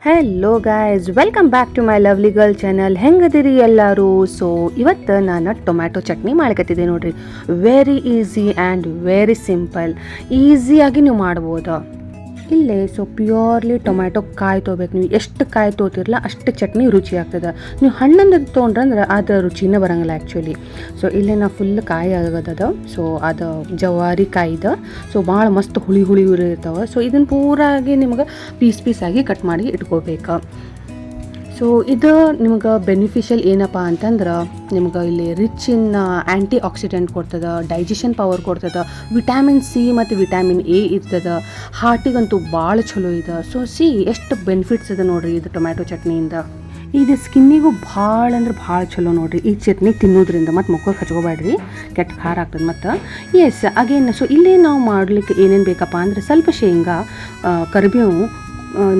Hello guys, welcome back to my lovely girl channel. ಹೆಂಗದಿರಿ ಎಲ್ಲರೂ? So ಇವತ್ತು ನಾನು ಟೊಮ್ಯಾಟೊ ಚಟ್ನಿ ಮಾಡ್ಕತ್ತಿದ್ದೆ ನೋಡ್ರಿ. Very easy and very simple. ಈಸಿಯಾಗಿ ನೀವು ಮಾಡ್ಬೋದು. ಇಲ್ಲೇ ಸೊ ಪ್ಯೂರ್ಲಿ ಟೊಮ್ಯಾಟೊ ಕಾಯಿ ತೊಗೋಬೇಕು. ನೀವು ಎಷ್ಟು ಕಾಯಿ ತೊಗೋತಿರಲ್ಲ ಅಷ್ಟು ಚಟ್ನಿ ರುಚಿ ಆಗ್ತದೆ. ನೀವು ಹಣ್ಣನ್ನು ತೊಗೊಂಡ್ರಂದ್ರೆ ಅದು ರುಚಿನೇ ಬರೋಂಗಿಲ್ಲ ಆ್ಯಕ್ಚುಲಿ. ಸೊ ಇಲ್ಲೇ ನಾವು ಫುಲ್ ಕಾಯಿ ಆಗದ. ಸೊ ಅದು ಜವಾರಿ ಕಾಯಿದ. ಸೊ ಭಾಳ ಮಸ್ತ್ ಹುಳಿ ಇರ್ತಾವೆ. ಸೊ ಇದನ್ನು ಪೂರಾಗಿ ನಿಮ್ಗೆ ಪೀಸಾಗಿ ಕಟ್ ಮಾಡಿ ಇಟ್ಕೋಬೇಕು. ಸೊ ಇದು ನಿಮ್ಗೆ ಬೆನಿಫಿಷಿಯಲ್ ಏನಪ್ಪ ಅಂತಂದ್ರೆ ನಿಮ್ಗೆ ಇಲ್ಲಿ ರಿಚ್ ಇನ್ ಆ್ಯಂಟಿ ಆಕ್ಸಿಡೆಂಟ್ ಕೊಡ್ತದೆ, ಡೈಜೆಷನ್ ಪವರ್ ಕೊಡ್ತದೆ, ವಿಟಾಮಿನ್ ಸಿ ಮತ್ತು ವಿಟಾಮಿನ್ ಎ ಇರ್ತದೆ. ಹಾರ್ಟಿಗಂತೂ ಭಾಳ ಚಲೋ ಇದೆ. ಸೊ ಎಷ್ಟು ಬೆನಿಫಿಟ್ಸ್ ಇದೆ ನೋಡಿರಿ ಇದು ಟೊಮ್ಯಾಟೊ ಚಟ್ನಿಯಿಂದ. ಇದು ಸ್ಕಿನ್ನಿಗೂ ಭಾಳ ಅಂದ್ರೆ ಭಾಳ ಚಲೋ ನೋಡಿರಿ ಈ ಚಟ್ನಿ ತಿನ್ನೋದ್ರಿಂದ. ಮತ್ತು ಮುಖಕ್ಕೆ ಹಚ್ಕೋಬೇಡ್ರಿ, ಕೆಟ್ಟ ಖಾರ ಆಗ್ತದೆ. ಮತ್ತು ಎಸ್ ಅಗೇನ್ ಸೊ ಇಲ್ಲೇ ನಾವು ಮಾಡಲಿಕ್ಕೆ ಏನೇನು ಬೇಕಪ್ಪ ಅಂದರೆ ಸ್ವಲ್ಪ ಶೇಂಗಾ, ಕರಿಬೇವು,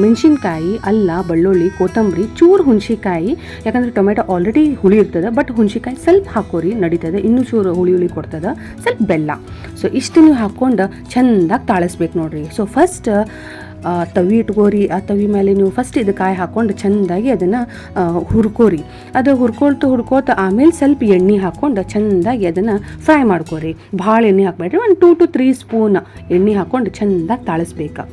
ಮೆಣಸಿನ್ಕಾಯಿ, ಅಲ್ಲ, ಬೆಳ್ಳುಳ್ಳಿ, ಕೊತ್ತಂಬರಿ, ಚೂರು ಹುಣಸಿಕಾಯಿ. ಯಾಕಂದರೆ ಟೊಮೆಟೊ ಆಲ್ರೆಡಿ ಹುಳಿ ಇರ್ತದೆ, ಬಟ್ ಹುಣಸಿಕಾಯಿ ಸ್ವಲ್ಪ ಹಾಕೋರಿ ನಡೀತದೆ, ಇನ್ನೂ ಚೂರು ಹುಳಿ ಕೊಡ್ತದೆ. ಸ್ವಲ್ಪ ಬೆಲ್ಲ. ಸೊ ಇಷ್ಟು ನೀವು ಹಾಕ್ಕೊಂಡು ಚೆಂದಾಗಿ ತಾಳಿಸ್ಬೇಕು ನೋಡಿರಿ. ಸೊ ಫಸ್ಟ್ ತವಿ ಇಟ್ಕೋರಿ. ಆ ತವಿ ಮೇಲೆ ನೀವು ಫಸ್ಟ್ ಇದು ಕಾಯಿ ಹಾಕ್ಕೊಂಡು ಚೆಂದಾಗಿ ಅದನ್ನು ಹುರ್ಕೋರಿ. ಅದು ಹುರ್ಕೋತ ಆಮೇಲೆ ಸ್ವಲ್ಪ ಎಣ್ಣೆ ಹಾಕ್ಕೊಂಡು ಚೆಂದಾಗಿ ಅದನ್ನು ಫ್ರೈ ಮಾಡ್ಕೋರಿ. ಭಾಳ ಎಣ್ಣೆ ಹಾಕ್ಬೇಡ್ರಿ, ಒಂದು 2 to 3 ಸ್ಪೂನ್ ಎಣ್ಣೆ ಹಾಕ್ಕೊಂಡು ಚೆಂದಾಗಿ ತಾಳಿಸ್ಬೇಕು.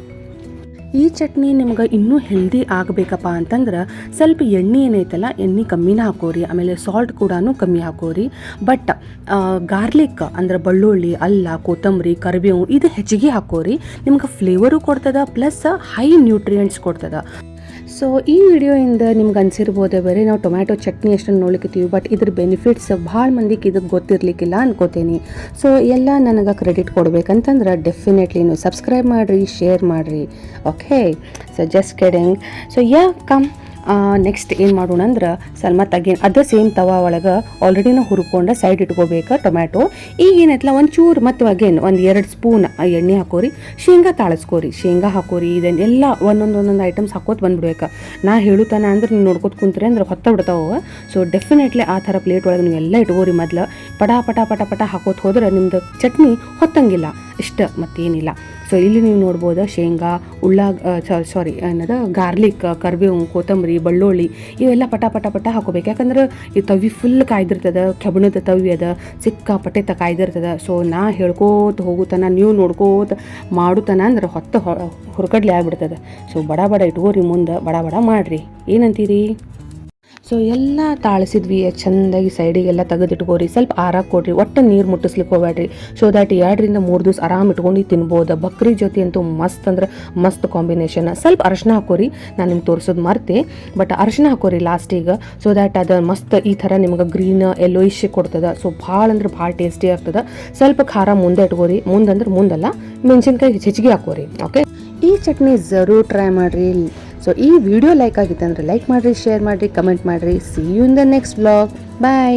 ಈ ಚಟ್ನಿ ನಿಮ್ಗೆ ಇನ್ನೂ ಹೆಲ್ದಿ ಆಗಬೇಕಪ್ಪ ಅಂತಂದ್ರೆ ಸ್ವಲ್ಪ ಎಣ್ಣೆ ಏನೈತಲ್ಲ ಎಣ್ಣೆ ಕಮ್ಮಿನ ಹಾಕೋರಿ. ಆಮೇಲೆ ಸಾಲ್ಟ್ ಕೂಡ ಕಮ್ಮಿ ಹಾಕೋರಿ. ಬಟ್ ಗಾರ್ಲಿಕ್ ಅಂದ್ರೆ ಬೆಳ್ಳುಳ್ಳಿ, ಅಲ್ಲ, ಕೊತ್ತಂಬರಿ, ಕರಿಬೇವು ಇದು ಹೆಚ್ಚಿಗೆ ಹಾಕೋರಿ. ನಿಮ್ಗೆ ಫ್ಲೇವರು ಕೊಡ್ತದ, ಪ್ಲಸ್ ಹೈ ನ್ಯೂಟ್ರಿಯೆಂಟ್ಸ್ ಕೊಡ್ತದ. ಸೊ ಈ ವಿಡಿಯೋಯಿಂದ ನಿಮ್ಗೆ ಅನ್ಸಿರ್ಬೋದೇ ಬರೀ ನಾವು ಟೊಮ್ಯಾಟೊ ಚಟ್ನಿ ಎಷ್ಟನ್ನು ನೋಡ್ಲಿಕ್ಕಿದ್ದೀವಿ, ಬಟ್ ಇದ್ರ ಬೆನಿಫಿಟ್ಸ್ ಭಾಳ ಮಂದಿಗೆ ಇದಕ್ಕೆ ಗೊತ್ತಿರಲಿಕ್ಕಿಲ್ಲ ಅನ್ಕೋತೀನಿ. ಸೊ ಎಲ್ಲ ನನಗೆ ಕ್ರೆಡಿಟ್ ಕೊಡ್ಬೇಕಂತಂದ್ರೆ ಡೆಫಿನೆಟ್ಲಿ ನೀವು ಸಬ್ಸ್ಕ್ರೈಬ್ ಮಾಡಿರಿ, ಶೇರ್ ಮಾಡಿರಿ. Okay, so just kidding. So come next ಏನು ಮಾಡೋಣ ಅಂದ್ರೆ ಸ್ವಲ್ಪ ಅಗೇನ್ ಅದು ಸೇಮ್ ತವಾ ಒಳಗೆ ಆಲ್ರೆಡಿ ನಾವು ಹುರ್ಕೊಂಡು ಸೈಡ್ ಇಟ್ಕೋಬೇಕು ಟೊಮ್ಯಾಟೊ. ಈಗ ಏನೈತಲ್ಲ ಒಂಚೂರು ಮತ್ತು ಅಗೇನ್ 1-2 ಸ್ಪೂನ್ ಎಣ್ಣೆ ಹಾಕೋರಿ. ಶೇಂಗಾ ತಾಳಿಸ್ಕೋರಿ, ಶೇಂಗಾ ಹಾಕೋರಿ. ಇದನ್ನೆಲ್ಲ ಒಂದೊಂದು ಐಟಮ್ಸ್ ಹಾಕೋತ ಬಂದ್ಬಿಡ್ಬೇಕು. ನಾ ಹೇಳುತ್ತಾನೆ ಅಂದ್ರೆ ನೀವು ನೋಡ್ಕೊತ ಕುಂತ್ರೆ ಅಂದ್ರೆ ಹೊತ್ತ ಬಿಡ್ತಾವೆ. ಸೊ ಡೆಫಿನೆಟ್ಲಿ ಆ ಥರ ಪ್ಲೇಟ್ ಒಳಗೆ ನೀವೆಲ್ಲ ಇಟ್ಕೋರಿ. ಮೊದಲು ಪಟ ಹಾಕೋತ ಹೋದ್ರೆ ನಿಮ್ದು ಚಟ್ನಿ ಹೊತ್ತಂಗಿಲ್ಲ ಇಷ್ಟ, ಮತ್ತೇನಿಲ್ಲ. ಸೊ ಇಲ್ಲಿ ನೀವು ನೋಡ್ಬೋದು ಶೇಂಗಾ, ಅನ್ನೋದು ಗಾರ್ಲಿಕ್, ಕರಿಬೇವು, ಕೊತ್ತಂಬರಿ, ಬೆಳ್ಳುಳ್ಳಿ ಇವೆಲ್ಲ ಪಟ ಹಾಕೋಬೇಕು. ಯಾಕಂದ್ರೆ ಈ ತವಿ ಫುಲ್ ಕಾಯ್ದಿರ್ತದೆ, ಕೆಬ್ಬಣದ ತವಿ ಅದ, ಸಿಕ್ಕಾಪಟ್ಟೆ ಕಾಯ್ದಿರ್ತದೆ. ಸೊ ನಾ ಹೇಳ್ಕೋತ ಹೋಗುತ್ತಾನ, ನೀವು ನೋಡ್ಕೋತ ಮಾಡುತ್ತಾನ ಅಂದ್ರೆ ಹೊರಗಡ್ಲೆ ಆಗ್ಬಿಡ್ತದೆ. ಸೊ ಬಡ ಇಟ್ಕೋರಿ, ಮುಂದೆ ಬಡ ಮಾಡಿರಿ. ಏನಂತೀರಿ? ಸೊ ಎಲ್ಲ ತಾಳಿಸಿದ್ವಿ ಚೆಂದಾಗಿ ಸೈಡಿಗೆಲ್ಲ ತೆಗೆದಿಟ್ಕೋರಿ. ಸ್ವಲ್ಪ ಆರಾಕ್ ಕೊಡ್ರಿ, ಒಟ್ಟು ನೀರು ಮುಟ್ಟಿಸ್ಲಿಕ್ಕೆ ಹೋಗ್ಬೇಡ್ರಿ. ಸೊ ದ್ಯಾಟ್ 2-3 ದಿವಸ ಆರಾಮ್ ಇಟ್ಕೊಂಡು ತಿನ್ಬೋದು. ಬಕ್ರಿ ಜೊತೆ ಅಂತೂ ಮಸ್ತ್ ಅಂದ್ರೆ ಮಸ್ತ್ ಕಾಂಬಿನೇಷನ್. ಸ್ವಲ್ಪ ಅರಶಿನ ಹಾಕೋರಿ, ನಾನು ನಿಮ್ಗೆ ತೋರಿಸೋದು ಮರ್ತೆ, ಬಟ್ ಅರಶಿನ ಹಾಕೋರಿ ಲಾಸ್ಟಿಗೆ. ಸೊ ದ್ಯಾಟ್ ಅದು ಮಸ್ತ್ ಈ ಥರ ನಿಮ್ಗೆ ಗ್ರೀನ್ ಯೆಲ್ಲೋಯಿಶ್ ಕೊಡ್ತದೆ. ಸೊ ಭಾಳ ಅಂದ್ರೆ ಭಾಳ ಟೇಸ್ಟಿ ಆಗ್ತದೆ. ಸ್ವಲ್ಪ ಖಾರ ಮುಂದೆ ಇಟ್ಕೋರಿ, ಮುಂದಲ್ಲ ಮೆಣಸಿನ್ಕಾಯಿ ಹೆಚ್ಚಿಗೆ ಹಾಕೋರಿ. ಓಕೆ, ಈ ಚಟ್ನಿ ಜರೂರ್ ಟ್ರೈ ಮಾಡಿರಿ. ಸೊ ಈ ವಿಡಿಯೋ ಲೈಕ್ ಆಗಿತ್ತು ಅಂದರೆ ಲೈಕ್ ಮಾಡಿರಿ, ಶೇರ್ ಮಾಡಿರಿ, ಕಮೆಂಟ್ ಮಾಡಿರಿ. See you in the next vlog. Bye.